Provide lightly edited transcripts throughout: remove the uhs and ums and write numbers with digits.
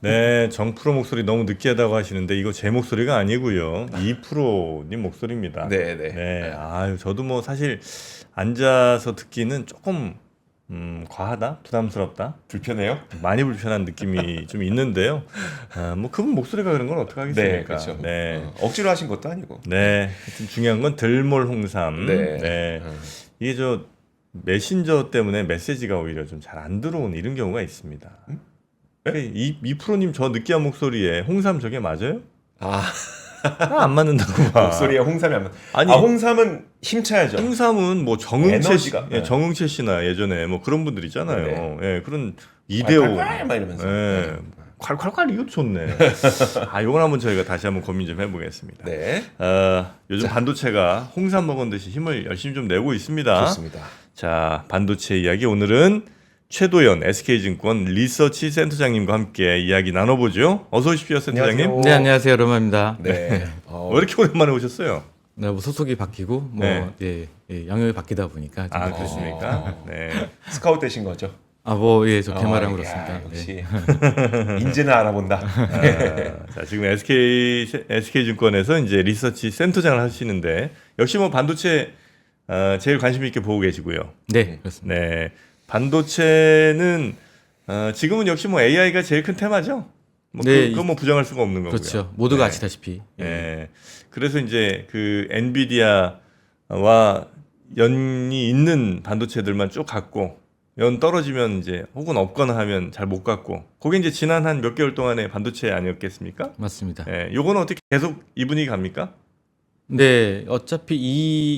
네, 정프로 목소리 너무 느끼하다고 하시는데 이거 제 목소리가 아니고요. 2%님 목소리입니다. 네, 네. 네, 아유, 저도 뭐 사실 앉아서 듣기는 조금 과하다, 부담스럽다, 불편해요? 많이 불편한 느낌이 좀 있는데요. 뭐 그분 목소리가 그런 건 어떡하겠습니까? 네, 그렇죠. 네, 억지로 하신 것도 아니고. 네, 하여튼 중요한 건 들몰 홍삼. 네. 네, 이게 저 메신저 때문에 메시지가 오히려 좀 잘 안 들어오는 이런 경우가 있습니다. 이 프로님 저 느끼한 목소리에 홍삼 저게 맞아요? 아, 안 맞는다고 봐. 목소리에 홍삼이 안 맞. 아니, 홍삼은 힘차야죠. 홍삼은 뭐 정응채 씨, 에너지가. 예, 정응채 씨나 예전에 뭐 그런 분들 있잖아요. 예, 그런 이대호 이대호. 막 이러면서. 예, 콸콸콸 이것도 좋네. 요건 한번 저희가 다시 한번 고민 좀 해보겠습니다. 네. 요즘 반도체가 홍삼 먹은 듯이 힘을 열심히 좀 내고 있습니다. 좋습니다. 자, 반도체 이야기 오늘은 최도연 SK증권 리서치 센터장님과 함께 이야기 나눠보죠. 어서 오십시오, 센터장님. 안녕하세요. 네, 안녕하세요. 로마입니다. 네. 왜 이렇게 오랜만에 오셨어요? 네, 뭐 소속이 바뀌고 뭐 네. 영역이 바뀌다 보니까 좀 그렇습니까? 네. 스카우트 되신 거죠? 좋게 말하면 그렇습니다. 야, 네. 역시 인재는 알아본다. 자, 지금 SK증권에서 이제 리서치 센터장을 하시는데 역시 뭐 반도체 제일 관심 있게 보고 계시고요. 네, 그렇습니다. 네, 반도체는 지금은 역시 뭐 AI가 제일 큰 테마죠. 뭐 네, 그건 뭐 부정할 수가 없는 거고요. 그렇죠. 모두가 네. 아시다시피. 네. 그래서 이제 그 엔비디아와 연이 있는 반도체들만 쭉 갖고 연 떨어지면 이제 혹은 없거나 하면 잘 못 갖고 그게 이제 지난 한 몇 개월 동안의 반도체 아니었겠습니까? 맞습니다. 예, 요거는 어떻게 계속 이 분위기 갑니까? 네, 어차피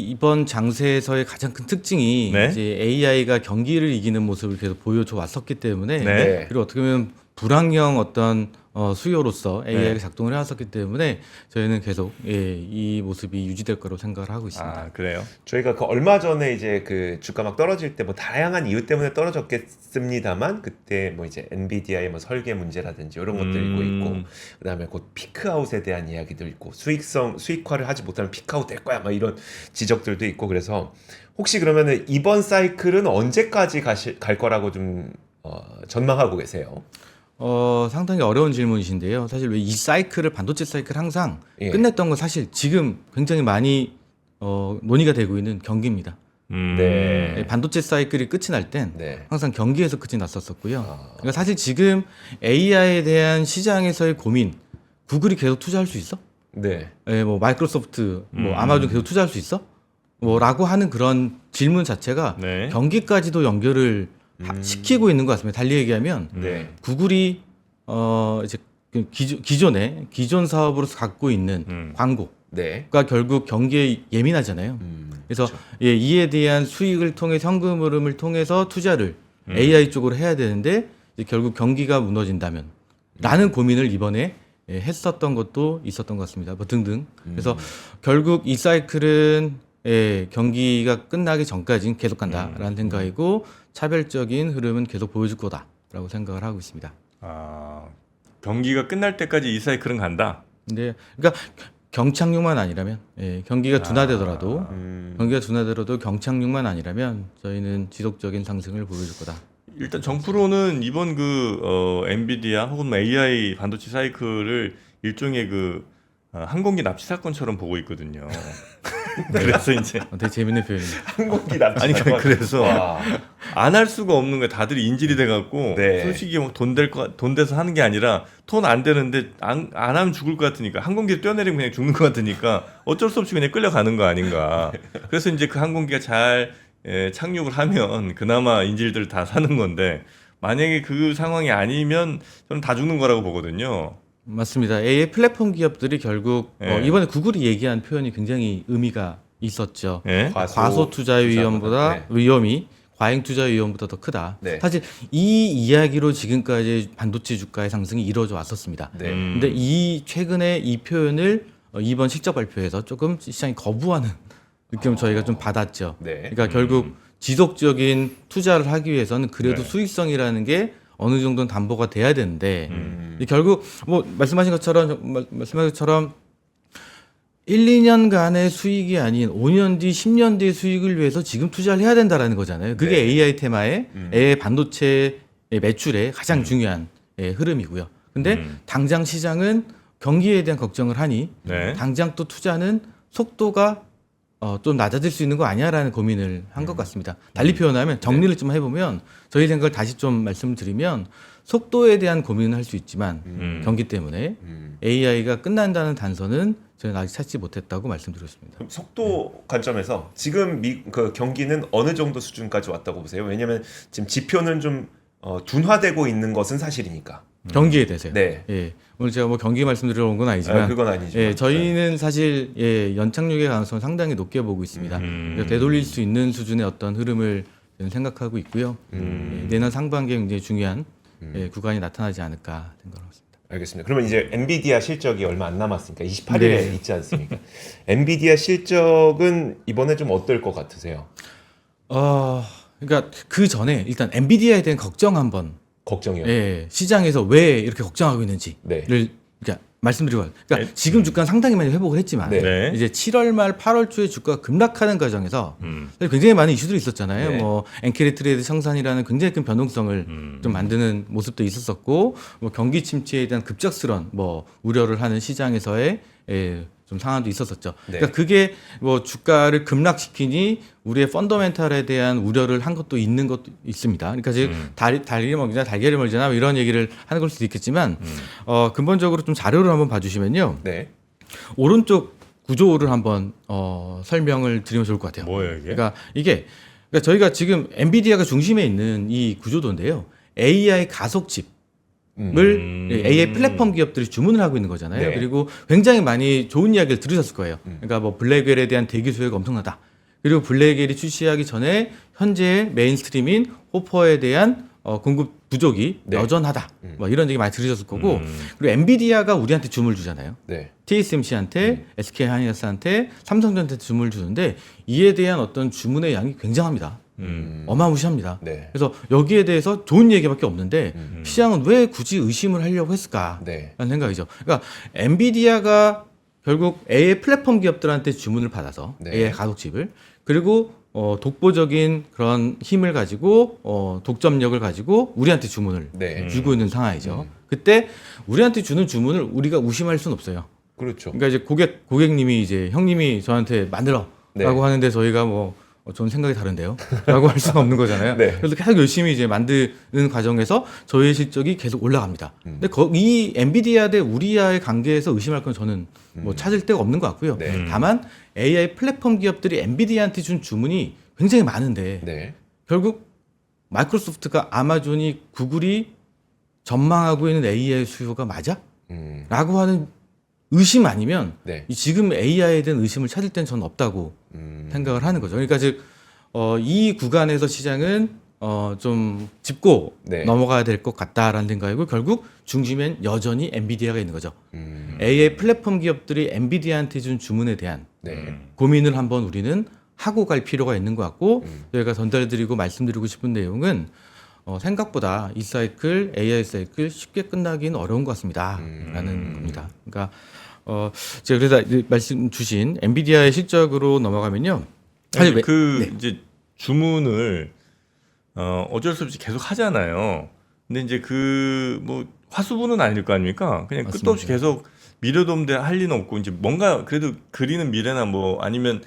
이번 장세에서의 가장 큰 특징이 네. 이제 AI가 경기를 이기는 모습을 계속 보여줘 왔었기 때문에 네. 그리고 어떻게 보면 불황형 어떤 수요로서 AI가 네. 작동을 해왔었기 때문에 저희는 계속 이 모습이 유지될 거라고 생각을 하고 있습니다. 아, 그래요? 저희가 그 얼마 전에 이제 그 주가 막 떨어질 때 뭐 다양한 이유 때문에 떨어졌겠습니다만 그때 뭐 이제 엔비디아의 뭐 설계 문제라든지 이런 것들도 있고 그다음에 곧 피크아웃에 대한 이야기도 있고 수익화를 하지 못하면 피크아웃 될 거야 막 이런 지적들도 있고 그래서 혹시 그러면은 이번 사이클은 언제까지 갈 거라고 좀 전망하고 계세요? 상당히 어려운 질문이신데요. 사실 왜 이 사이클을 반도체 사이클 항상 예. 끝냈던 건 사실 지금 굉장히 많이 논의가 되고 있는 경기입니다. 네. 반도체 사이클이 끝이 날 땐 네. 항상 경기에서 끝이 났었었고요. 그러니까 사실 지금 AI에 대한 시장에서의 고민, 구글이 계속 투자할 수 있어? 네. 뭐 마이크로소프트, 뭐 아마존 계속 투자할 수 있어? 뭐라고 하는 그런 질문 자체가 네. 경기까지도 연결을 시키고 있는 것 같습니다. 달리 얘기하면 네. 구글이 이제 그 기존 사업으로서 갖고 있는 광고가 네. 결국 경기에 예민하잖아요. 그래서 이에 대한 수익을 통해 현금 흐름을 통해서 투자를 AI 쪽으로 해야 되는데 이제 결국 경기가 무너진다면 라는 고민을 이번에 했었던 것도 있었던 것 같습니다. 뭐 등등. 그래서 결국 이 사이클은 경기가 끝나기 전까지는 계속 간다라는 생각이고 차별적인 흐름은 계속 보여줄 거다라고 생각을 하고 있습니다. 경기가 끝날 때까지 이 사이클은 간다. 근데 그러니까 경착륙만 아니라면 경기가 둔화되더라도 경착륙만 아니라면 저희는 지속적인 상승을 보여줄 거다. 일단 정프로는 이번 엔비디아 혹은 뭐 AI 반도체 사이클을 일종의 항공기 납치 사건처럼 보고 있거든요. 그래서 이제 되게 재밌는 표현이에요. 항공기 납치. 아니 그래서 와. 안 할 수가 없는 거야. 다들 인질이 돼갖고 네. 솔직히 뭐 돈 돼서 하는 게 아니라 돈 안 되는데 안 하면 죽을 것 같으니까 항공기를 뛰어내리면 그냥 죽는 것 같으니까 어쩔 수 없이 그냥 끌려가는 거 아닌가. 그래서 이제 그 항공기가 잘 착륙을 하면 그나마 인질들 다 사는 건데 만약에 그 상황이 아니면 저는 다 죽는 거라고 보거든요. 맞습니다. AI 플랫폼 기업들이 결국 이번에 구글이 얘기한 표현이 굉장히 의미가 있었죠. 예? 과소 투자 위험보다 위험이 과잉 투자 위험보다 더 크다. 네. 사실 이 이야기로 지금까지 반도체 주가의 상승이 이루어져 왔었습니다. 네. 근데 최근에 이 표현을 이번 실적 발표에서 조금 시장이 거부하는 느낌을 저희가 좀 받았죠. 네. 그러니까 결국 지속적인 투자를 하기 위해서는 그래도 네. 수익성이라는 게 어느 정도는 담보가 돼야 되는데 결국 뭐 말씀하신 것처럼 1, 2년간의 수익이 아닌 5년 뒤, 10년 뒤의 수익을 위해서 지금 투자를 해야 된다라는 거잖아요. 그게 네. AI 테마의 AI 반도체 매출의 가장 중요한 흐름이고요. 근데 당장 시장은 경기에 대한 걱정을 하니 네. 당장 또 투자는 속도가 좀 낮아질 수 있는 거 아니야라는 고민을 한 것 같습니다. 달리 표현하면 정리를 좀 해보면 저희 생각을 다시 좀 말씀드리면 속도에 대한 고민은 할 수 있지만 경기 때문에 AI가 끝난다는 단서는 저희는 아직 찾지 못했다고 말씀드렸습니다. 그럼 속도 관점에서 지금 그 경기는 어느 정도 수준까지 왔다고 보세요? 왜냐하면 지금 지표는 좀 둔화되고 있는 것은 사실이니까. 경기에 대해서요. 네. 예. 오늘 제가 뭐 경기 말씀드리러 온 건 아니지만 그건 아니지만. 예, 저희는 사실 연착륙의 가능성을 상당히 높게 보고 있습니다. 그래서 되돌릴 수 있는 수준의 어떤 흐름을 저는 생각하고 있고요. 내년 상반기에 굉장히 중요한 구간이 나타나지 않을까 생각하고 있습니다. 알겠습니다. 그러면 이제 엔비디아 실적이 얼마 안 남았으니까 28일에 네. 있지 않습니까? 엔비디아 실적은 이번에 좀 어떨 것 같으세요? 그러니까 그 전에 일단 엔비디아에 대한 걱정 한번 걱정이요. 시장에서 왜 이렇게 걱정하고 있는지를 네. 그러니까 말씀드리고 그러니까 지금 주가는 상당히 많이 회복을 했지만 네. 이제 7월 말 8월 초에 주가가 급락하는 과정에서 굉장히 많은 이슈들이 있었잖아요. 네. 뭐 엔케리 트레이드 청산이라는 굉장히 큰 변동성을 좀 만드는 모습도 있었었고 뭐 경기 침체에 대한 급작스런 뭐 우려를 하는 시장에서의 좀 상황도 있었었죠. 네. 그러니까 그게 뭐 주가를 급락시키니 우리의 펀더멘탈에 대한 우려를 한 것도 있는 것도 있습니다. 그러니까 지금 달걀이 먹이나 달걀이 멀잖아 뭐 이런 얘기를 하는 걸 수도 있겠지만 근본적으로 좀 자료를 한번 봐주시면요. 네. 오른쪽 구조를 한번 설명을 드리면 좋을 것 같아요. 뭐예요 이게? 그러니까 그러니까 저희가 지금 엔비디아가 중심에 있는 이 구조도인데요. AI 가속칩 을 AI 플랫폼 기업들이 주문을 하고 있는 거잖아요. 네. 그리고 굉장히 많이 좋은 이야기를 들으셨을 거예요. 그러니까 뭐 블랙웰에 대한 대기 수요가 엄청나다. 그리고 블랙웰이 출시하기 전에 현재 메인스트림인 호퍼에 대한 공급 부족이 네. 여전하다. 뭐 이런 얘기 많이 들으셨을 거고 그리고 엔비디아가 우리한테 주문을 주잖아요. 네. TSMC한테, SK 하이닉스한테, 삼성전자한테 주문을 주는데 이에 대한 어떤 주문의 양이 굉장합니다. 어마무시합니다. 네. 그래서 여기에 대해서 좋은 얘기밖에 없는데 시장은 왜 굳이 의심을 하려고 했을까라는 네. 생각이죠. 그러니까 엔비디아가 결국 AI 플랫폼 기업들한테 주문을 받아서 네. AI 가속칩을 그리고 독보적인 그런 힘을 가지고 독점력을 가지고 우리한테 주문을 네. 주고 있는 상황이죠. 그때 우리한테 주는 주문을 우리가 우심할 수는 없어요. 그렇죠. 그러니까 이제 고객님이 이제 형님이 저한테 만들어라고 네. 하는데 저희가 뭐 저는 생각이 다른데요. 라고 할 수는 없는 거잖아요. 네. 그래서 계속 열심히 이제 만드는 과정에서 저희의 실적이 계속 올라갑니다. 근데 이 엔비디아 대 우리와의 관계에서 의심할 건 저는 뭐 찾을 데가 없는 것 같고요. 네. 다만 AI 플랫폼 기업들이 엔비디아한테 준 주문이 굉장히 많은데 네. 결국 마이크로소프트가 아마존이 구글이 전망하고 있는 AI 수요가 맞아? 라고 하는 의심 아니면 네. 이 지금 AI에 대한 의심을 찾을 땐 저는 없다고 생각을 하는 거죠. 그러니까 즉 이 구간에서 시장은 좀 짚고 네. 넘어가야 될 것 같다라는 생각이고 결국 중심엔 여전히 엔비디아가 있는 거죠. AI 플랫폼 기업들이 엔비디아한테 준 주문에 대한 네. 고민을 한번 우리는 하고 갈 필요가 있는 것 같고 저희가 전달드리고 말씀드리고 싶은 내용은 생각보다 이 사이클 AI 사이클 쉽게 끝나기는 어려운 것 같습니다라는 겁니다. 그러니까 제가 그래서 말씀 주신 엔비디아의 실적으로 넘어가면요. 사실 그 이제 주문을 어쩔 수 없이 계속 하잖아요. 근데 이제 그 뭐 화수분은 아닐 거 아닙니까? 그냥 맞습니다. 끝도 없이 계속 미래도인데 할 리는 없고 이제 뭔가 그래도 그리는 미래나 뭐 아니면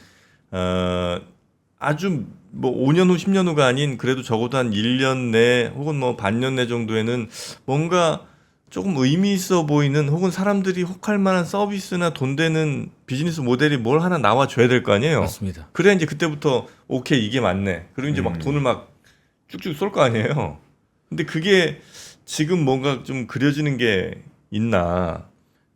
아주 뭐 5년 후 10년 후가 아닌 그래도 적어도 한 1년 내 혹은 뭐 반년 내 정도에는 뭔가 조금 의미 있어 보이는 혹은 사람들이 혹할 만한 서비스나 돈 되는 비즈니스 모델이 뭘 하나 나와 줘야 될 거 아니에요. 맞습니다. 그래야 이제 그때부터 오케이 이게 맞네. 그리고 이제 막 돈을 막 쭉쭉 쏠 거 아니에요. 근데 그게 지금 뭔가 좀 그려지는 게 있나?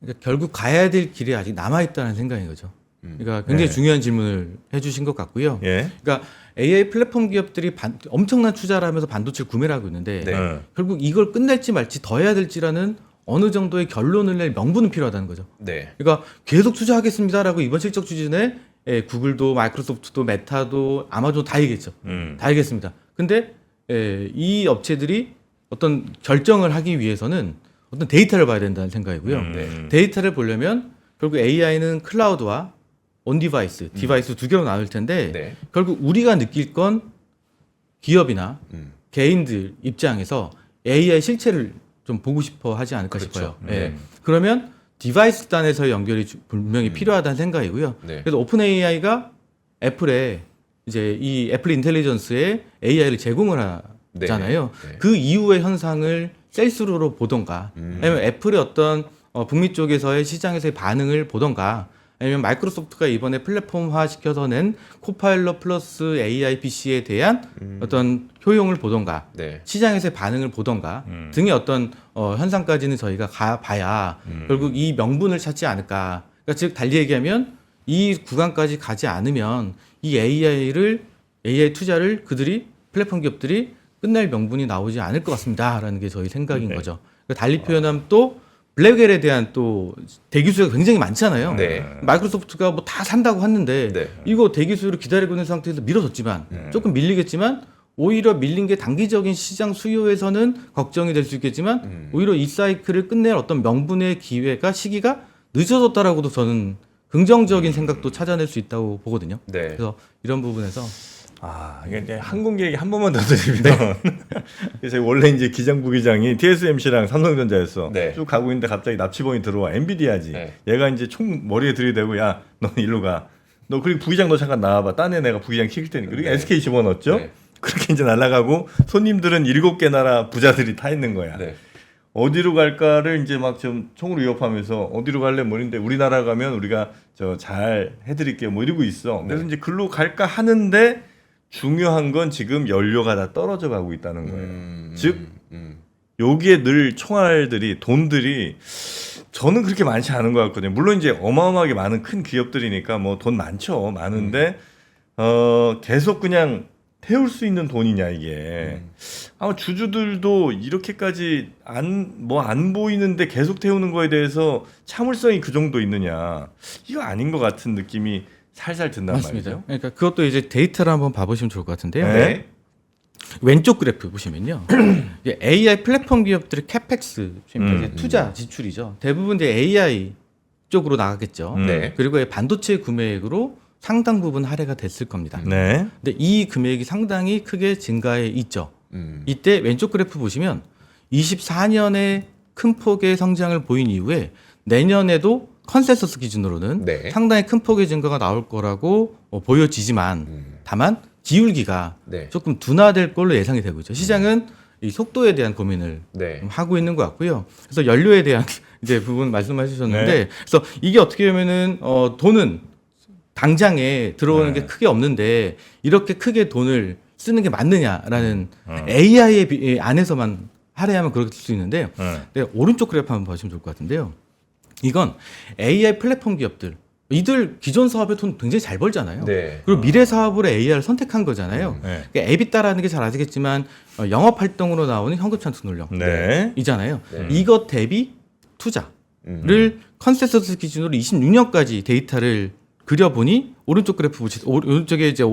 그러니까 결국 가야 될 길이 아직 남아 있다는 생각인 거죠. 그러니까 굉장히 네. 중요한 질문을 해주신 것 같고요. 예. 그러니까 AI 플랫폼 기업들이 엄청난 투자를 하면서 반도체를 구매를 하고 있는데 네. 결국 이걸 끝낼지 말지 더 해야 될지라는 어느 정도의 결론을 낼 명분은 필요하다는 거죠. 네. 그러니까 계속 투자하겠습니다라고 이번 실적 추진에 구글도 마이크로소프트도 메타도 아마존 다 얘기했죠. 다 얘기했습니다. 근데 이 업체들이 어떤 결정을 하기 위해서는 어떤 데이터를 봐야 된다는 생각이고요. 네. 데이터를 보려면 결국 AI는 클라우드와 온 디바이스, 디바이스 두 개로 나눌 텐데 네. 결국 우리가 느낄 건 기업이나 개인들 입장에서 AI 실체를 좀 보고 싶어 하지 않을까 그렇죠. 싶어요. 예. 그러면 디바이스 단에서의 연결이 분명히 필요하다는 생각이고요. 네. 그래서 오픈 AI가 애플에 이제 이 애플 인텔리전스에 AI를 제공을 하잖아요. 네. 네. 그 이후의 현상을 셀스로 보던가, 아니면 애플의 어떤 북미 쪽에서의 시장에서의 반응을 보던가, 아니면 마이크로소프트가 이번에 플랫폼화 시켜서 낸 코파일럿 플러스 AI PC에 대한 어떤 효용을 보던가, 네. 시장에서의 반응을 보던가 등의 어떤 현상까지는 저희가 봐야 결국 이 명분을 찾지 않을까. 그러니까 즉 달리 얘기하면 이 구간까지 가지 않으면 이 AI 투자를 그들이 플랫폼 기업들이 끝낼 명분이 나오지 않을 것 같습니다라는 게 저희 생각인 네. 거죠. 그러니까 달리 표현하면 또 블랙웰에 대한 또 대기수가 굉장히 많잖아요. 네. 마이크로소프트가 뭐 다 산다고 했는데 네. 이거 대기수를 기다리고 있는 상태에서 밀어줬지만 조금 밀리겠지만 오히려 밀린 게 단기적인 시장 수요에서는 걱정이 될 수 있겠지만 오히려 이 사이클을 끝낼 어떤 명분의 기회가 시기가 늦어졌다라고도 저는 긍정적인 생각도 찾아낼 수 있다고 보거든요. 네. 그래서 이런 부분에서 이게 이제 항공기 얘기 한 번만 더 드리면 그래서 원래 이제 기장 부기장이 TSMC랑 삼성전자였어. 네. 쭉 가고 있는데 갑자기 납치범이 들어와. 엔비디아지. 네. 얘가 이제 총 머리에 들이대고 야, 너 일로 가. 너 그리고 부기장 너 잠깐 나와봐. 딴에 내가 부기장 시킬 테니까. 그리고 네. SK 집어넣었죠. 네. 그렇게 이제 날아가고 손님들은 7개 나라 부자들이 타 있는 거야. 네. 어디로 갈까를 이제 막 좀 총으로 위협하면서 어디로 갈래 뭐 이런데 우리나라 가면 우리가 저 잘 해드릴게요 뭐 이러고 있어. 그래서 이제 글로 갈까 하는데 중요한 건 지금 연료가 다 떨어져 가고 있다는 거예요. 즉 여기에 늘 총알들이 돈들이 저는 그렇게 많지 않은 것 같거든요. 물론 이제 어마어마하게 많은 큰 기업들이니까 뭐 돈 많죠. 많은데 계속 그냥 태울 수 있는 돈이냐 이게. 아마 주주들도 이렇게까지 안 보이는데 계속 태우는 거에 대해서 참을성이 그 정도 있느냐. 이거 아닌 것 같은 느낌이 살살 든단 맞습니다. 말이죠. 그러니까 그것도 이제 데이터를 한번 봐보시면 좋을 것 같은데요. 네. 왼쪽 그래프 보시면요. 이게 AI 플랫폼 기업들의 캐펙스, 이제 투자 지출이죠. 대부분 이제 AI 쪽으로 나가겠죠. 네. 그리고 반도체 구매액으로 상당 부분 할애가 됐을 겁니다. 네. 근데 이 금액이 상당히 크게 증가해 있죠. 음. 이때 왼쪽 그래프 보시면 24년에 큰 폭의 성장을 보인 이후에 내년에도 컨센서스 기준으로는 네. 상당히 큰 폭의 증가가 나올 거라고 보여지지만 다만 기울기가 네. 조금 둔화될 걸로 예상이 되고 있죠. 시장은 이 속도에 대한 고민을 네. 하고 있는 것 같고요. 그래서 연료에 대한 이제 부분 말씀해 주셨는데 네. 그래서 이게 어떻게 보면은 돈은 당장에 들어오는 네. 게 크게 없는데 이렇게 크게 돈을 쓰는 게 맞느냐라는 AI의 안에서만 할애하면 그럴 수 있는데요. 네, 오른쪽 그래프 한번 보시면 좋을 것 같은데요. 이건 AI 플랫폼 기업들 이들 기존 사업에 돈 굉장히 잘 벌잖아요. 네. 그리고 미래 사업으로 AI를 선택한 거잖아요. 네. 그러니까 에비타라는 게 잘 아시겠지만 영업 활동으로 나오는 현금 창출 네. 능력이잖아요. 네. 이것 대비 투자를 컨센서스 기준으로 26년까지 데이터를 그려보니 오른쪽 그래프 오른쪽에 이제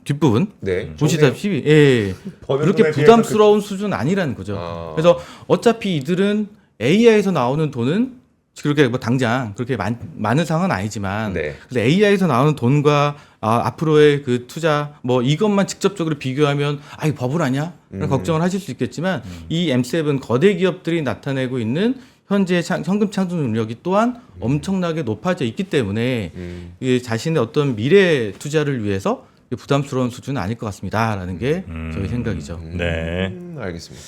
뒷부분 네. 보시다시피 예, 그렇게 부담스러운 수준 아니라는 거죠. 아. 그래서 어차피 이들은 AI에서 나오는 돈은 그렇게 뭐 당장 그렇게 많은 상황은 아니지만 네. 그래서 AI에서 나오는 돈과 앞으로의 그 투자 뭐 이것만 직접적으로 비교하면 이거 버블 아니야? 라는 걱정을 하실 수 있겠지만 이 M7 거대 기업들이 나타내고 있는 현재 현금 창출 능력이 또한 엄청나게 높아져 있기 때문에 이 자신의 어떤 미래 투자를 위해서 부담스러운 수준은 아닐 것 같습니다라는 게 저희 생각이죠. 네. 알겠습니다.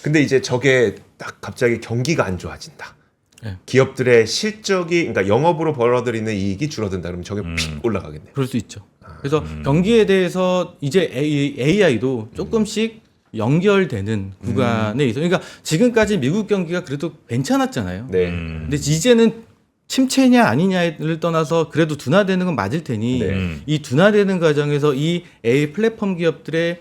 근데 이제 저게 딱 갑자기 경기가 안 좋아진다. 네. 기업들의 실적이 그러니까 영업으로 벌어들이는 이익이 줄어든다. 그러면 저게 픽 올라가겠네요. 그럴 수 있죠. 그래서 경기에 대해서 이제 AI도 조금씩 연결되는 구간에 있어요. 그러니까 지금까지 미국 경기가 그래도 괜찮았잖아요. 네. 근데 이제는 침체냐 아니냐를 떠나서 그래도 둔화되는 건 맞을 테니 네. 이 둔화되는 과정에서 이 AI 플랫폼 기업들의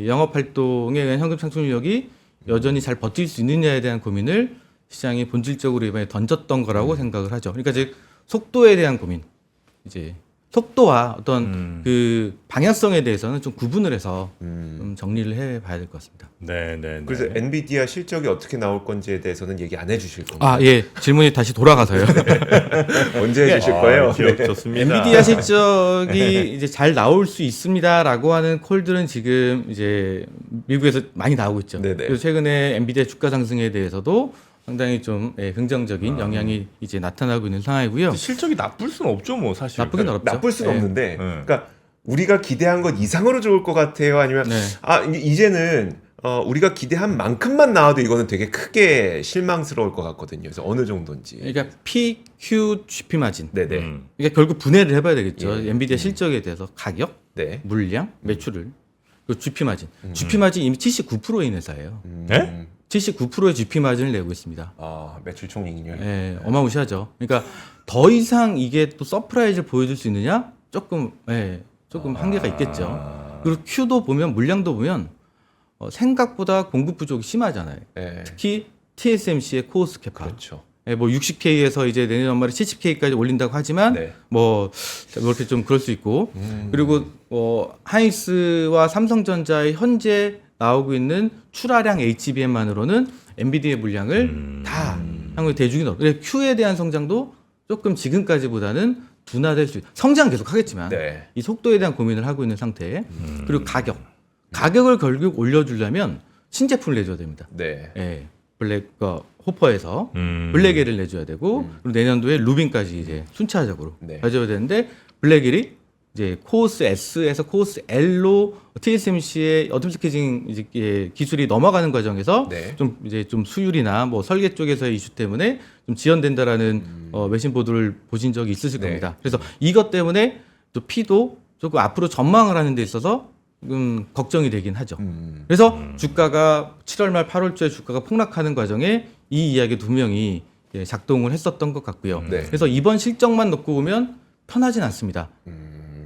영업 활동에 의한 현금 창출력이 여전히 잘 버틸 수 있느냐에 대한 고민을 시장이 본질적으로 이번에 던졌던 거라고 생각을 하죠. 그러니까 즉 속도에 대한 고민, 이제 속도와 어떤 그 방향성에 대해서는 좀 구분을 해서 좀 정리를 해봐야 될 것 같습니다. 네, 네. 네. 그래서 엔비디아 실적이 어떻게 나올 건지에 대해서는 얘기 안 해주실 건가요? 아, 예. 질문이 다시 돌아가서요. 언제 해주실 거예요? 기억 네. 좋습니다. 엔비디아 실적이 이제 잘 나올 수 있습니다라고 하는 콜들은 지금 이제 미국에서 많이 나오고 있죠. 네네. 그래서 최근에 엔비디아 주가 상승에 대해서도 상당히 좀 긍정적인 영향이 이제 나타나고 있는 상황이고요. 실적이 나쁠 수는 없죠, 뭐 사실. 나쁘긴 어렵죠. 나쁠 수는 예. 없는데, 네. 그러니까 우리가 기대한 것 이상으로 좋을 것 같아요. 아니면 네. 이제는 우리가 기대한 만큼만 나와도 이거는 되게 크게 실망스러울 것 같거든요. 그래서 어느 정도인지. 그러니까 P, Q, GP 마진. 네네. 그러니까 결국 분해를 해봐야 되겠죠. 예. 엔비디아 실적에 대해서 가격, 네. 물량, 매출을 그 GP 마진. GP 마진 이미 79%인 회사예요. 네? 79%의 GP 마진을 내고 있습니다. 매출 총익률. 예, 어마무시하죠. 그러니까 더 이상 이게 또 서프라이즈를 보여줄 수 있느냐? 조금 한계가 있겠죠. 그리고 Q도 보면 물량도 보면 생각보다 공급 부족이 심하잖아요. 네. 특히 TSMC의 코어스 캐파. 그렇죠. 예, 뭐 60K에서 이제 내년 연말에 70K까지 올린다고 하지만 네. 뭐 이렇게 좀 그럴 수 있고 그리고 하이닉스와 삼성전자의 현재 나오고 있는 출하량 HBM만으로는 엔비디아의 물량을 다 향후에 대중이 넣어. 그래서 Q에 대한 성장도 조금 지금까지보다는 둔화될 수 있. 성장 계속 하겠지만 네. 이 속도에 대한 고민을 하고 있는 상태. 그리고 가격을 결국 올려주려면 신제품을 내줘야 됩니다. 네. 예, 호퍼에서 블랙엘을 내줘야 되고 그리고 내년도에 루빈까지 이제 순차적으로 네. 가져야 되는데 블랙엘이 이제 코어스 S에서 코어스 L로 TSMC의 어텀 스케징 이제 기술이 넘어가는 과정에서 네. 좀 이제 좀 수율이나 뭐 설계 쪽에서의 이슈 때문에 좀 지연된다라는 외신 보도를 보신 적이 있으실 네. 겁니다. 그래서 이것 때문에 또 P도 조금 앞으로 전망을 하는 데 있어서 걱정이 되긴 하죠. 그래서 주가가 7월 말 8월 초에 주가가 폭락하는 과정에 이 이야기 두 명이 작동을 했었던 것 같고요. 네. 그래서 이번 실적만 놓고 보면 편하진 않습니다.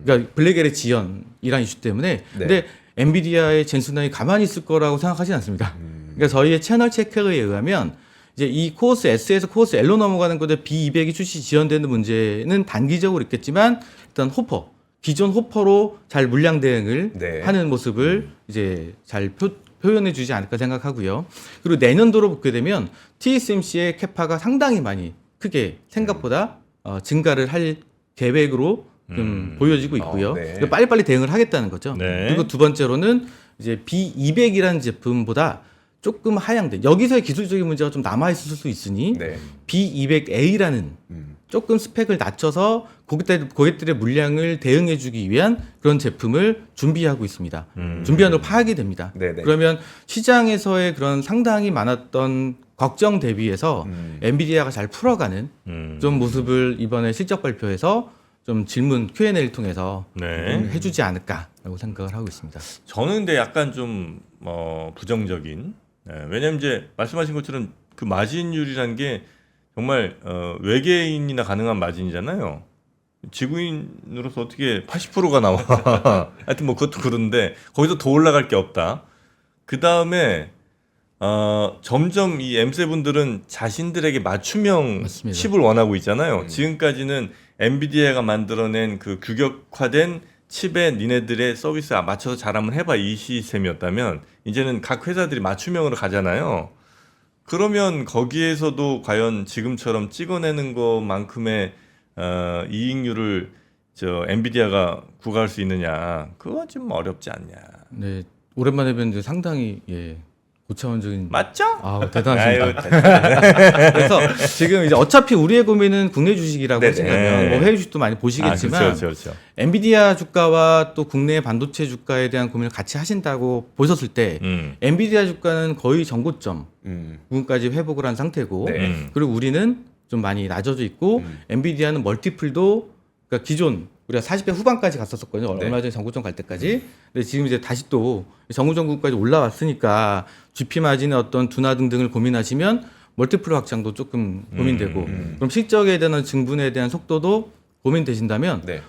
그러니까 블랙엘의 지연이란 이슈 때문에 근데 엔비디아의 젠슨하이 가만히 있을 거라고 생각하진 않습니다. 그러니까 저희의 채널 체크에 의하면 이제 이 코어스 S에서 코어스 L로 넘어가는 것에 B200이 출시 지연되는 문제는 단기적으로 있겠지만 일단 기존 호퍼로 잘 물량 대응을 네. 하는 모습을 이제 잘 표현해 주지 않을까 생각하고요. 그리고 내년도로 보게 되면 TSMC의 캐파가 상당히 많이 크게 생각보다 증가를 할 계획으로 좀 보여지고 있고요. 네. 그러니까 빨리빨리 대응을 하겠다는 거죠. 네. 그리고 두 번째로는 이제 B200이라는 제품보다 조금 하향된 여기서의 기술적인 문제가 좀 남아 있을 수 있으니 네. B200A라는 조금 스펙을 낮춰서 고객들의 물량을 대응해주기 위한 그런 제품을 준비하고 있습니다. 준비안으로 파악이 됩니다. 네네. 그러면 시장에서의 그런 상당히 많았던 걱정 대비해서 엔비디아가 잘 풀어가는 좀 모습을 이번에 실적 발표에서 좀 질문 Q&A를 통해서 네. 좀 해주지 않을까라고 생각을 하고 있습니다. 저는 근데 약간 좀 부정적인. 왜냐면 이제 말씀하신 것처럼 그 마진율이라는 게 정말 외계인이나 가능한 마진이잖아요. 지구인으로서 어떻게 80%가 나와? 하여튼 뭐 그것도 그런데 거기서 더 올라갈 게 없다. 그 다음에 점점 이 M세분들은 자신들에게 맞춤형 맞습니다. 칩을 원하고 있잖아요. 지금까지는 엔비디아가 만들어낸 그 규격화된 칩에 니네들의 서비스에 맞춰서 잘 한번 해봐 이 시스템이었다면 이제는 각 회사들이 맞춤형으로 가잖아요. 그러면 거기에서도 과연 지금처럼 찍어내는 것만큼의 이익률을 엔비디아가 구가할 수 있느냐 그건 좀 어렵지 않냐. 네, 오랜만에 뵀는데 상당히 고차원적인 맞죠? 대단하십니다. 아유, 그래서 지금 이제 어차피 우리의 고민은 국내 주식이라고 네네. 하시면 뭐 해외 주식도 많이 보시겠지만 그렇죠. 엔비디아 주가와 또 국내 반도체 주가에 대한 고민을 같이 하신다고 보셨을 때 엔비디아 주가는 거의 전고점 부분까지 회복을 한 상태고 네. 그리고 우리는 좀 많이 낮아져 있고 엔비디아는 멀티플도 그러니까 기존 우리가 40배 후반까지 갔었거든요. 네. 얼마 전에 정고점 갈 때까지. 근데 지금 이제 다시 또 정고점까지 올라왔으니까 GP 마진의 어떤 둔화 등등을 고민하시면 멀티플 확장도 조금 고민되고 그럼 실적에 대한 증분에 대한 속도도 고민되신다면 네.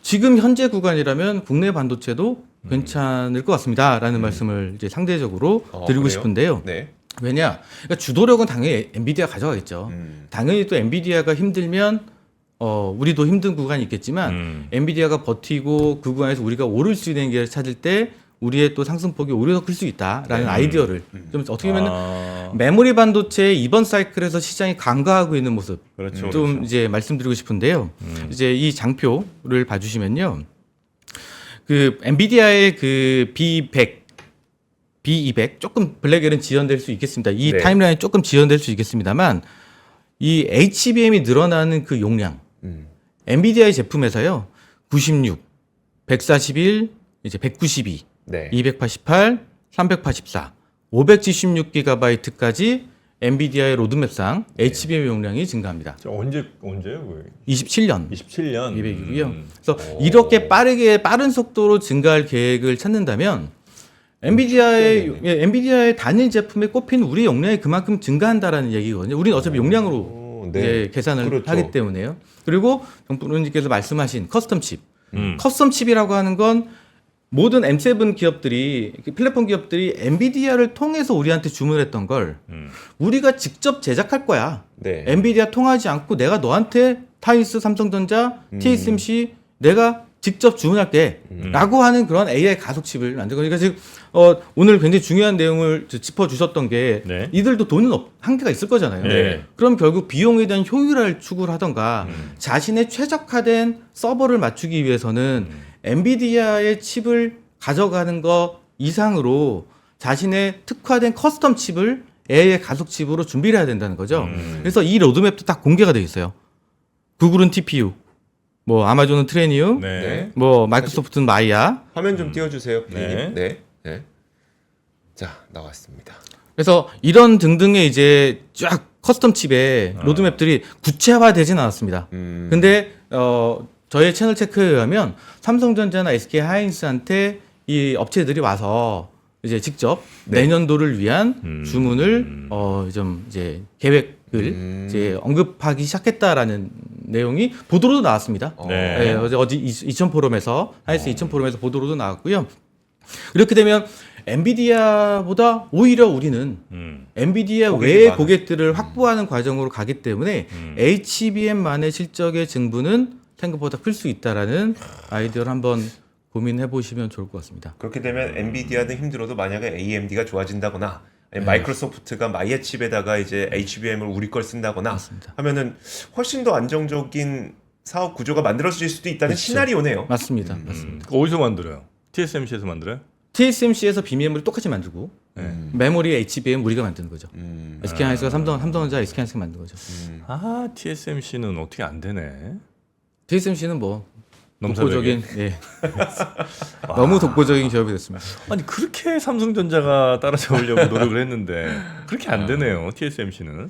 지금 현재 구간이라면 국내 반도체도 괜찮을 것 같습니다라는 말씀을 이제 상대적으로 드리고 그래요? 싶은데요. 네. 왜냐? 그러니까 주도력은 당연히 엔비디아 가져가겠죠. 당연히 또 엔비디아가 힘들면 우리도 힘든 구간이 있겠지만 엔비디아가 버티고 그 구간에서 우리가 오를 수 있는 길을 찾을 때 우리의 또 상승폭이 오히려 더 클 수 있다라는 아이디어를 좀 어떻게 보면 메모리 반도체의 이번 사이클에서 시장이 간과하고 있는 모습 그렇죠. 좀 그렇죠. 이제 말씀드리고 싶은데요. 이제 이 장표를 봐주시면요, 그 엔비디아의 그 B200 조금 블랙엘은 지연될 수 있겠습니다. 이 네. 타임라인이 조금 지연될 수 있겠습니다만 이 HBM이 늘어나는 그 용량, 엔비디아의 제품에서요 96, 141, 이제 192, 네. 288, 384, 576GB까지 엔비디아의 로드맵상 HBM 용량이 증가합니다. 언제요? 그 27년 27년 200이고요. 그래서 이렇게 빠른 속도로 증가할 계획을 찾는다면 엔비디아의 단일 제품에 꼽힌 우리 용량이 그만큼 증가한다라는 얘기거든요. 우리는 어차피 용량으로 네. 이제 계산을 그렇죠. 하기 때문에요. 그리고 정부님께서 말씀하신 커스텀 칩, 커스텀 칩이라고 하는 건 모든 M7 기업들이, 플랫폼 기업들이 엔비디아를 통해서 우리한테 주문했던 걸 우리가 직접 제작할 거야. 네. 엔비디아 통하지 않고 내가 너한테 타이스, 삼성전자, TSMC 내가 직접 주문할게 라고 하는 그런 AI 가속칩을 만든 거니까 지금 오늘 굉장히 중요한 내용을 짚어주셨던 게 네. 이들도 돈은 한계가 있을 거잖아요. 네. 그럼 결국 비용에 대한 효율화를 추구를 하던가 자신의 최적화된 서버를 맞추기 위해서는 엔비디아의 칩을 가져가는 거 이상으로 자신의 특화된 커스텀 칩을 AI 가속칩으로 준비를 해야 된다는 거죠. 그래서 이 로드맵도 딱 공개가 되어 있어요. 구글은 TPU, 뭐 아마존은 트레니움, 네. 뭐 마이크로소프트는 마이야. 화면 좀 띄워주세요, 피디님. 네. 네. 네. 자, 나왔습니다. 그래서 이런 등등의 이제 쫙 커스텀 칩의 로드맵들이 구체화되진 않았습니다. 근데 저희 채널 체크에 의하면 삼성전자나 SK 하이닉스한테 이 업체들이 와서 이제 직접 내년도를 위한 주문을 좀 이제 계획을 이제 언급하기 시작했다라는 내용이 보도로도 나왔습니다. 네. 네, 어제 이천 포럼에서 하이닉스 이천 포럼에서 보도로도 나왔고요. 이렇게 되면 엔비디아보다 오히려 우리는 엔비디아 고객이 외의 많아요. 고객들을 확보하는 과정으로 가기 때문에 HBM만의 실적의 증부는 생각보다 클 수 있다라는 아이디어를 한번 고민해 보시면 좋을 것 같습니다. 그렇게 되면 엔비디아는 힘들어도 만약에 AMD가 좋아진다거나 아니면 마이크로소프트가 마이의 칩에다가 이제 HBM을 우리 걸 쓴다거나 맞습니다. 하면은 훨씬 더 안정적인 사업 구조가 만들어질 수도 있다는 그렇죠. 시나리오네요. 맞습니다. 맞습니다. 어디서 만들어요? TSMC에서 만들어요? TSMC에서 비메모를 똑같이 만들고 메모리 HBM 우리가 만드는 거죠. SK 하이닉스가 삼성전자 SK 하이닉스가 만든 거죠. 아, TSMC는 어떻게 안 되네. TSMC는 뭐 넘사벽에. 독보적인 너무 독보적인 기업이 됐습니다. 아니 그렇게 삼성전자가 따라잡으려고 노력을 했는데 그렇게 안 되네요. TSMC는.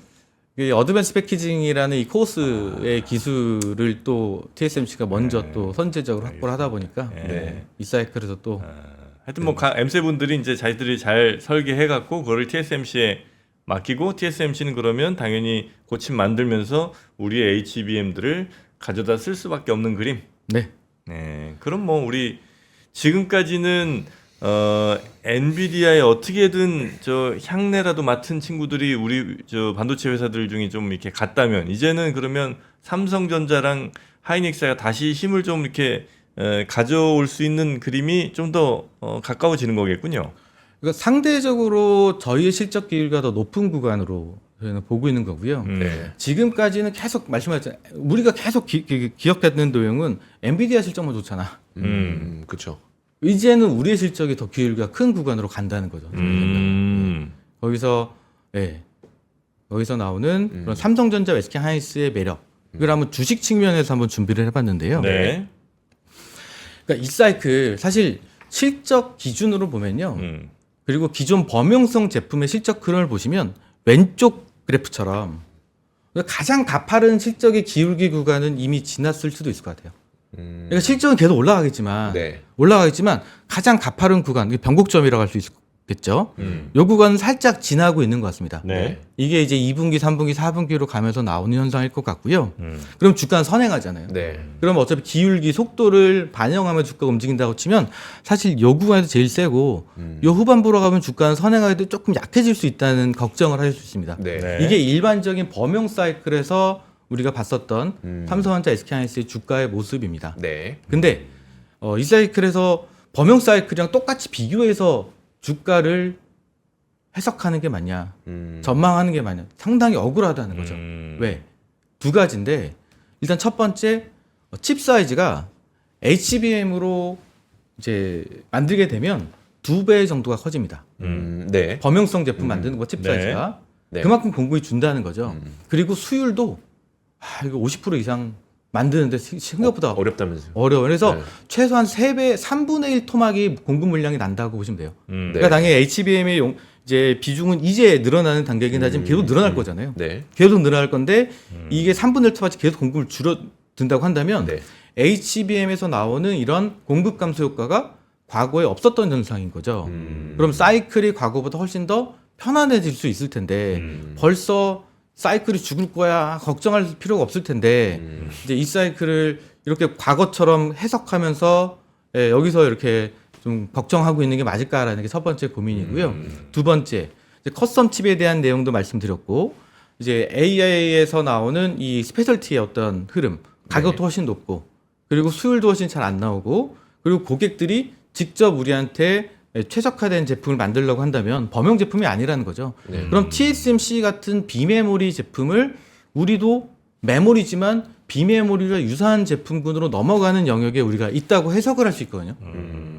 이 어드밴스 패키징이라는 이 코스의 기술을 또 TSMC가 먼저 또 선제적으로 확보를 하다 보니까 이 사이클에서 또 하여튼 뭐 M7분들이 이제 자기들이 잘 설계해갖고 그거를 TSMC에 맡기고 TSMC는 그러면 당연히 고침 만들면서 우리의 HBM들을 가져다 쓸 수밖에 없는 그림. 네. 네, 그럼 뭐 우리 지금까지는 엔비디아에 어떻게든 저 향내라도 맡은 친구들이 우리 저 반도체 회사들 중에 좀 이렇게 갔다면 이제는 그러면 삼성전자랑 하이닉스가 다시 힘을 좀 이렇게 가져올 수 있는 그림이 좀 더 가까워지는 거겠군요. 그러니까 상대적으로 저희의 실적 기율과 더 높은 구간으로 저희는 보고 있는 거고요. 네. 지금까지는 계속 말씀하셨잖아요. 우리가 계속 기억했던 내용은 엔비디아 실적만 좋잖아. 그렇죠. 이제는 우리의 실적이 더 기울기가 큰 구간으로 간다는 거죠. 거기서 나오는 그런 삼성전자, SK 하이닉스의 매력. 이걸 한번 주식 측면에서 한번 준비를 해봤는데요. 네. 그러니까 이 사이클 사실 실적 기준으로 보면요. 그리고 기존 범용성 제품의 실적 흐름을 보시면 왼쪽 그래프처럼 가장 가파른 실적의 기울기 구간은 이미 지났을 수도 있을 것 같아요. 그러니까 실적은 계속 올라가겠지만 가장 가파른 구간, 변곡점이라고 할 수 있겠죠. 이 구간은 살짝 지나고 있는 것 같습니다. 네. 이게 이제 2분기, 3분기, 4분기로 가면서 나오는 현상일 것 같고요. 그럼 주가는 선행하잖아요. 네. 그럼 어차피 기울기 속도를 반영하며 주가가 움직인다고 치면 사실 요 구간에서 제일 세고 요 후반부로 가면 주가는 선행하기 도 조금 약해질 수 있다는 걱정을 하실 수 있습니다. 네. 네. 이게 일반적인 범용 사이클에서 우리가 봤었던 삼성전자, SK하이닉스의 주가의 모습입니다. 네. 근데 이 사이클에서 범용 사이클이랑 똑같이 비교해서 주가를 해석하는 게 맞냐, 전망하는 게 맞냐, 상당히 억울하다는 거죠. 왜? 두 가지인데, 일단 첫 번째, 칩 사이즈가 HBM으로 이제 만들게 되면 2배 정도가 커집니다. 네. 범용성 제품 만드는 거 칩 네. 사이즈가 네. 그만큼 공급이 준다는 거죠. 그리고 수율도 이거 50% 이상 만드는데 생각보다 어렵다면서요. 어려워요. 그래서 네. 최소한 3배, 3분의 1 토막이 공급 물량이 난다고 보시면 돼요. 네. 그러니까 당연히 HBM의 이제 비중은 이제 늘어나는 단계이긴 하지만 계속 늘어날 거잖아요. 네. 계속 늘어날 건데 이게 3분의 1 토막이 계속 공급을 줄어든다고 한다면 네. HBM에서 나오는 이런 공급 감소 효과가 과거에 없었던 현상인 거죠. 그럼 사이클이 과거보다 훨씬 더 편안해질 수 있을 텐데 벌써 사이클이 죽을 거야 걱정할 필요가 없을 텐데 이제 이 사이클을 이렇게 과거처럼 해석하면서 여기서 이렇게 좀 걱정하고 있는 게 맞을까라는 게 첫 번째 고민이고요. 두 번째 이제 커스텀 칩에 대한 내용도 말씀드렸고 이제 AI에서 나오는 이 스페셜티의 어떤 흐름 가격도 훨씬 높고 그리고 수율도 훨씬 잘 안 나오고 그리고 고객들이 직접 우리한테 최적화된 제품을 만들려고 한다면 범용 제품이 아니라는 거죠. 그럼 TSMC 같은 비메모리 제품을 우리도 메모리지만 비메모리와 유사한 제품군으로 넘어가는 영역에 우리가 있다고 해석을 할 수 있거든요.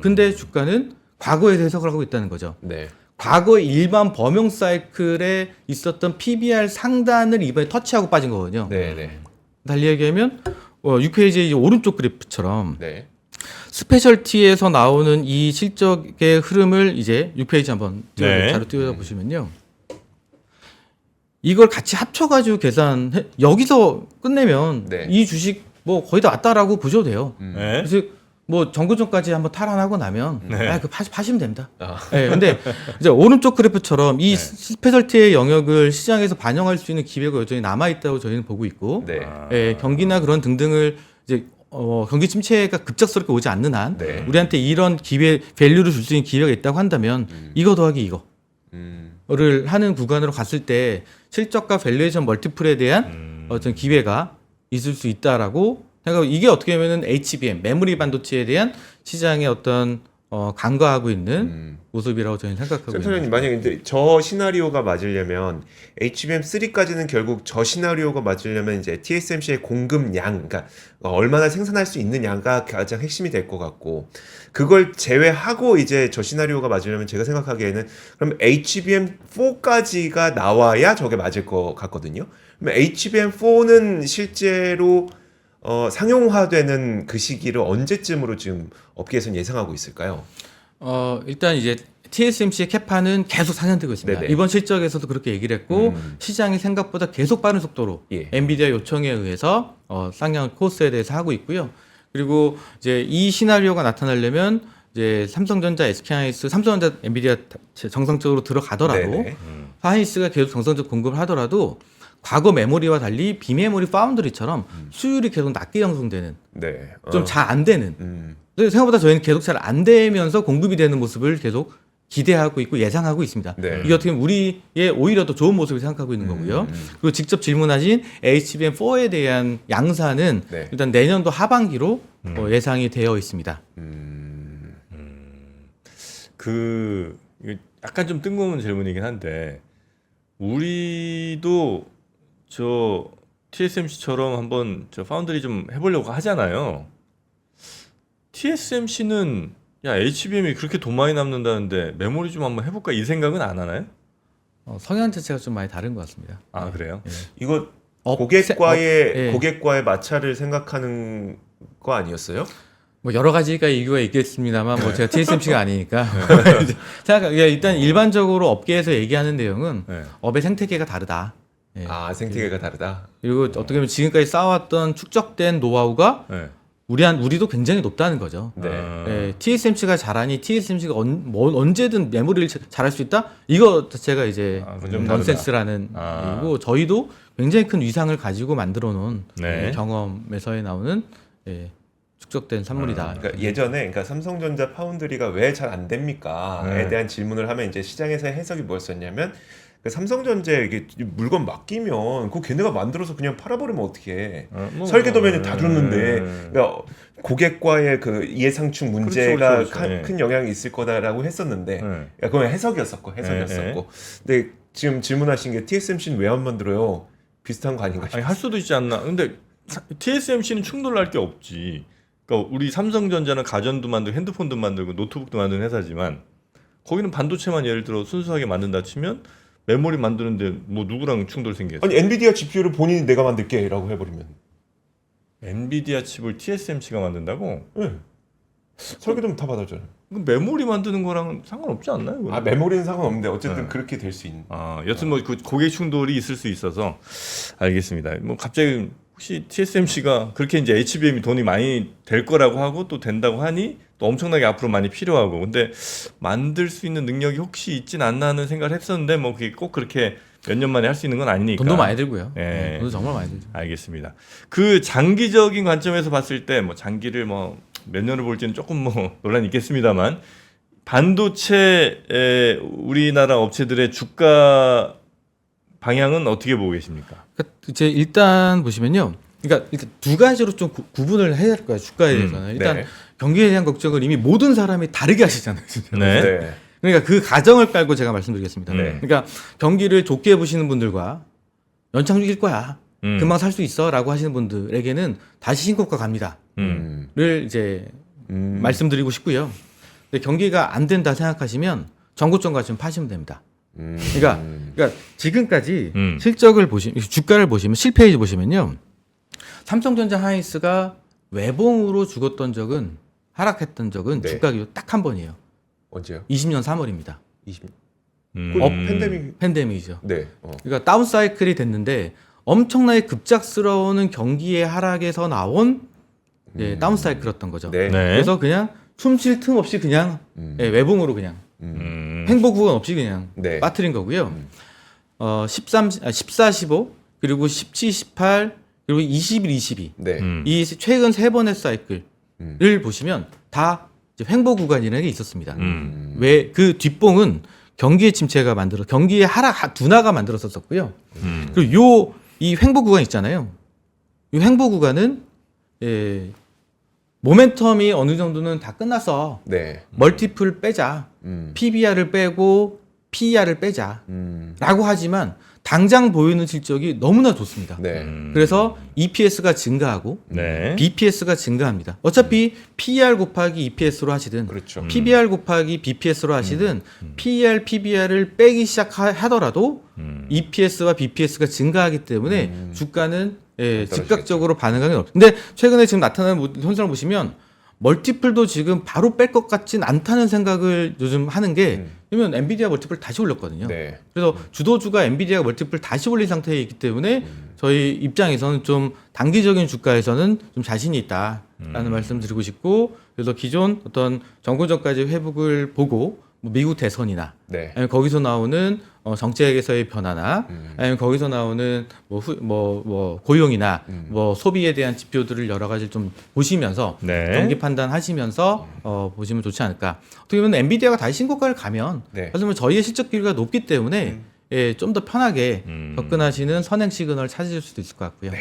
근데 주가는 과거에 해석을 하고 있다는 거죠. 네. 과거 일반 범용 사이클에 있었던 PBR 상단을 이번에 터치하고 빠진 거거든요. 네. 네. 달리 얘기하면 6페이지 오른쪽 그래프처럼 네. 스페셜티에서 나오는 이 실적의 흐름을 이제 6페이지 한번 네. 자료 띄워 보시면요. 이걸 같이 합쳐가지고 계산해 여기서 끝내면 네. 이 주식 뭐 거의 다 왔다라고 보셔도 돼요. 네. 그래서 뭐 정고점까지 한번 탈환하고 나면 네. 그 파시면 됩니다. 아. 네, 근데 이제 오른쪽 그래프처럼 이 네. 스페셜티의 영역을 시장에서 반영할 수 있는 기회가 여전히 남아 있다고 저희는 보고 있고, 네. 예, 경기나 그런 등등을 이제 경기 침체가 급작스럽게 오지 않는 한 네. 우리한테 이런 기회 밸류를 줄 수 있는 기회가 있다고 한다면 이거 더하기 이거를 하는 구간으로 갔을 때 실적과 밸류에이션 멀티플에 대한 어떤 기회가 있을 수 있다라고 생각하고 이게 어떻게 보면은 HBM 메모리 반도체에 대한 시장의 어떤 간과하고 있는 모습이라고 저희는 생각하고 있습니다. 센터장님 만약에 근데 저 시나리오가 맞으려면 HBM3까지는 결국 저 시나리오가 맞으려면 이제 TSMC의 공급량, 그러니까 얼마나 생산할 수 있느냐가 가장 핵심이 될 것 같고 그걸 제외하고 이제 저 시나리오가 맞으려면 제가 생각하기에는 그럼 HBM4까지가 나와야 저게 맞을 것 같거든요. 그럼 HBM4는 실제로 상용화되는 그 시기를 언제쯤으로 지금 업계에서는 예상하고 있을까요? 일단 이제 TSMC의 캐파는 계속 상향되고 있습니다. 네네. 이번 실적에서도 그렇게 얘기를 했고 시장이 생각보다 계속 빠른 속도로 예. 엔비디아 요청에 의해서 상향 코스에 대해서 하고 있고요. 그리고 이제 이 시나리오가 나타나려면 이제 삼성전자, SK하이닉스, 삼성전자, 엔비디아 정상적으로 들어가더라도 네네. 하이닉스가 계속 정상적 공급을 하더라도 과거 메모리와 달리 비메모리 파운드리처럼 수율이 계속 낮게 형성되는 네. 좀 잘 안 되는 근데 생각보다 저희는 계속 잘 안 되면서 공급이 되는 모습을 계속 기대하고 있고 예상하고 있습니다. 네. 이게 어떻게 보면 우리의 오히려 더 좋은 모습을 생각하고 있는 거고요. 그리고 직접 질문하신 HBM4에 대한 양산은 네. 일단 내년도 하반기로 예상이 되어 있습니다. 이거 약간 좀 뜬금없는 질문이긴 한데 우리도 저 TSMC처럼 한번 저 파운드리 좀 해보려고 하잖아요. TSMC는 야 HBM이 그렇게 돈 많이 남는다는데 메모리 좀 한번 해볼까 이 생각은 안 하나요? 성향 자체가 좀 많이 다른 것 같습니다. 아 그래요? 이거 업, 고객과의 예. 고객과의 마찰을 생각하는 거 아니었어요? 뭐 여러 가지가 이유가 있겠습니다만 뭐 제가 TSMC가 아니니까 일단 일반적으로 업계에서 얘기하는 내용은 네. 업의 생태계가 다르다. 예. 아 생태계가 다르다. 그리고 어떻게 보면 지금까지 쌓아왔던 축적된 노하우가 네. 우리도 굉장히 높다는 거죠. 네. 예, TSMC가 잘하니 TSMC가 언제든 메모리를 잘할 수 있다? 이거 자체가 이제 그건 좀 넌센스라는 얘기고 저희도 굉장히 큰 위상을 가지고 만들어 놓은 네. 경험에서 나오는 축적된 산물이다. 그러니까 예전에 그러니까 삼성전자 파운드리가 왜 잘 안 됩니까?에 네. 대한 질문을 하면 이제 시장에서의 해석이 뭐였었냐면 삼성전자에 이게 물건 맡기면 그거 걔네가 만들어서 그냥 팔아버리면 어떡해. 뭐, 설계도면에 다 줬는데 그러니까 고객과의 그 이해상충 문제가 그렇죠. 큰 영향이 있을 거다라고 했었는데 그건 해석이었었고. 근데 지금 질문하신 게 TSMC는 왜 안 만들어요? 비슷한 거 아닌가 싶어요. 아니, 할 수도 있지 않나. 근데 TSMC는 충돌할 게 없지. 그러니까 우리 삼성전자는 가전도 만들고 핸드폰도 만들고 노트북도 만드는 회사지만 거기는 반도체만 예를 들어 순수하게 만든다 치면 메모리 만드는데 뭐 누구랑 충돌 생겼어? 아니 엔비디아 GPU를 본인이 내가 만들게라고 해버리면. 엔비디아 칩을 TSMC가 만든다고? 네. 설계도면 다 받아줘요. 그럼 메모리 만드는 거랑은 상관없지 않나요? 그건? 메모리는 상관없는데 어쨌든 그렇게 될 수 있는. 여튼 뭐 그 고객 충돌이 있을 수 있어서 알겠습니다. 뭐 갑자기 혹시 TSMC가 그렇게 이제 HBM이 돈이 많이 될 거라고 하고 또 된다고 하니 또 엄청나게 앞으로 많이 필요하고 근데 만들 수 있는 능력이 혹시 있진 않나 하는 생각을 했었는데 뭐 그게 꼭 그렇게 몇 년 만에 할 수 있는 건 아니니까. 돈도 많이 들고요. 예. 돈도 정말 많이 들죠. 알겠습니다. 그 장기적인 관점에서 봤을 때 뭐 장기를 뭐 몇 년을 볼지는 조금 뭐 논란이 있겠습니다만 반도체 우리나라 업체들의 주가 방향은 어떻게 보고 계십니까? 그러니까 이제 일단 보시면요. 그러니까 일단 두 가지로 좀 구분을 해야 될 거예요. 주가에 대해서는. 일단 네. 경기에 대한 걱정을 이미 모든 사람이 다르게 하시잖아요. 진짜. 네. 그러니까 그 가정을 깔고 제가 말씀드리겠습니다. 네. 그러니까 경기를 좋게 보시는 분들과 연착륙일 거야. 금방 살 수 있어라고 하시는 분들에게는 다시 신고가 갑니다. 를 이제 말씀드리고 싶고요. 근데 경기가 안 된다 생각하시면 정고점 가시면 파시면 됩니다. 그러니까 지금까지 실적을 주가를 보시면 실페이지 보시면요. 삼성전자 하이닉스가 외봉으로 죽었던 적은 하락했던 적은 네. 주가 기준 딱 한 번이에요. 언제요? 20년 3월입니다. 20. 팬데믹. 팬데믹이죠. 네. 그러니까 다운 사이클이 됐는데 엄청나게 급작스러운 경기의 하락에서 나온 다운 사이클이었던 거죠. 네. 그래서 그냥 숨 쉴 틈 없이 그냥 외봉으로 그냥 횡보 구간 없이 그냥 네. 빠뜨린 거고요. 14, 15 그리고 17, 18 그리고 21, 22 네. 이 최근 세 번의 사이클을 보시면 다 이제 횡보 구간이라는 게 있었습니다. 왜 그 뒷봉은 경기의 침체가 경기의 하락 둔화가 만들었었고요. 그리고 이 횡보 구간 있잖아요. 이 횡보 구간은 모멘텀이 어느 정도는 다 끝났어. 네. 멀티플 빼자. PBR을 빼고 PER을 빼자. 라고 하지만 당장 보이는 실적이 너무나 좋습니다. 네. 그래서 EPS가 증가하고 네. BPS가 증가합니다. 어차피 PER 곱하기 EPS로 하시든 그렇죠. PBR 곱하기 BPS로 하시든 PER, PBR을 빼기 시작하더라도 EPS와 BPS가 증가하기 때문에 주가는 즉각적으로 반응하는 게 없어요. 근데 최근에 지금 나타나는 현상을 보시면 멀티플도 지금 바로 뺄 것 같진 않다는 생각을 요즘 하는 게 왜냐면 엔비디아 멀티플 다시 올렸거든요. 네. 그래서 주도주가 엔비디아 멀티플 다시 올린 상태에 있기 때문에 저희 입장에서는 좀 단기적인 주가에서는 좀 자신이 있다라는 말씀 드리고 싶고 그래서 기존 어떤 정고점까지 회복을 보고 뭐 미국 대선이나 네. 아니면 거기서 나오는 정책에서의 변화나 아니면 거기서 나오는 뭐 고용이나 뭐 소비에 대한 지표들을 여러 가지 좀 보시면서 네. 경기 판단하시면서 보시면 좋지 않을까. 어떻게 보면 엔비디아가 다시 신고가를 가면 네. 사실 저희의 실적 기회가 높기 때문에 좀 더 편하게 접근하시는 선행 시그널을 찾으실 수도 있을 것 같고요.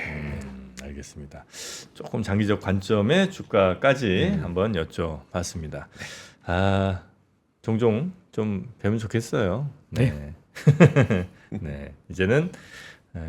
알겠습니다. 조금 장기적 관점의 주가까지 한번 여쭤봤습니다. 종종 좀 뵈면 좋겠어요. 네. 네. 이제는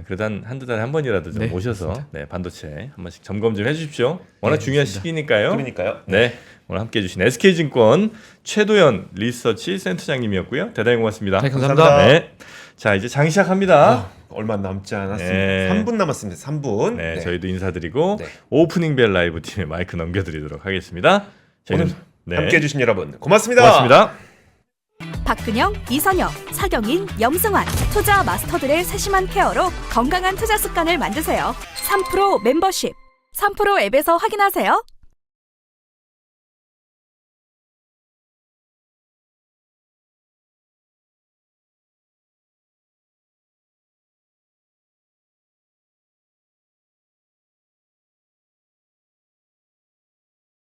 그래도 한두 달에 한 번이라도 좀 네, 모셔서 반도체 한 번씩 점검 좀 해주십시오. 워낙 네, 중요한 좋습니다. 시기니까요. 그러니까요. 네. 오늘 함께해 주신 SK증권 최도연 리서치 센터장님이었고요. 대단히 고맙습니다. 네, 감사합니다. 네. 자, 이제 장 시작합니다. 얼마 남지 않았습니다. 네. 3분 남았습니다. 3분. 네, 저희도 인사드리고 네. 오프닝 벨 라이브 팀에 마이크 넘겨드리도록 하겠습니다. 저희는 함께해 주신 여러분 고맙습니다. 고맙습니다. 박근영, 이선영, 사경인, 염승환 투자 마스터들의 세심한 케어로 건강한 투자 습관을 만드세요. 3프로 멤버십 3프로 앱에서 확인하세요.